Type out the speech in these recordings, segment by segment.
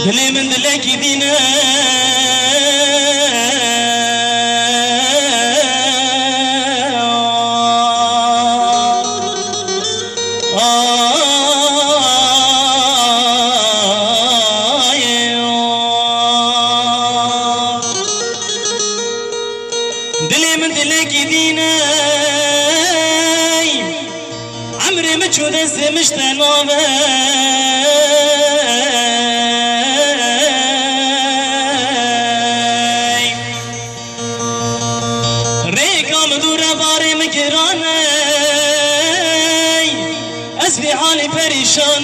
دلي من دلك دينا دلي من دلك دينا عمري ما تشوف مشتنوبه اسبي حالي پریشان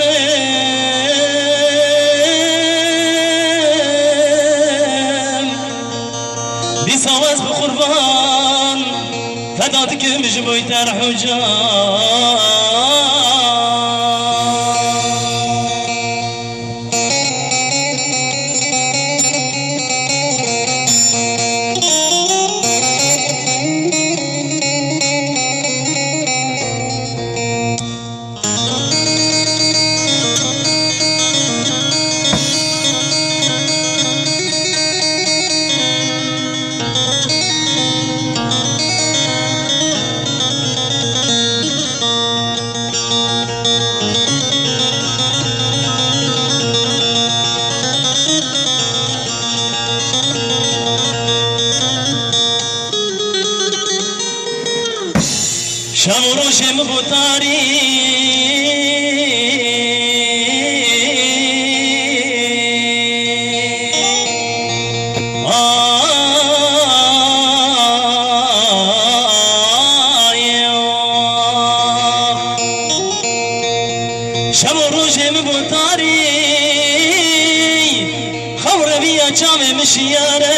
بی سواز بقربان فداتك مش بويتر حجان شب و روشم بوتاری شب و روشم بوتاری خور بیا چام مشیاره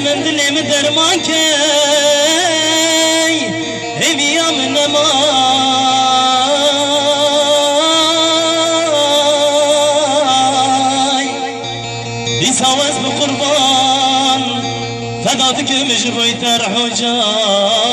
من دلي من درمانك هبيا من ماي بيساوز بقربان فداتك مش بيتر حجان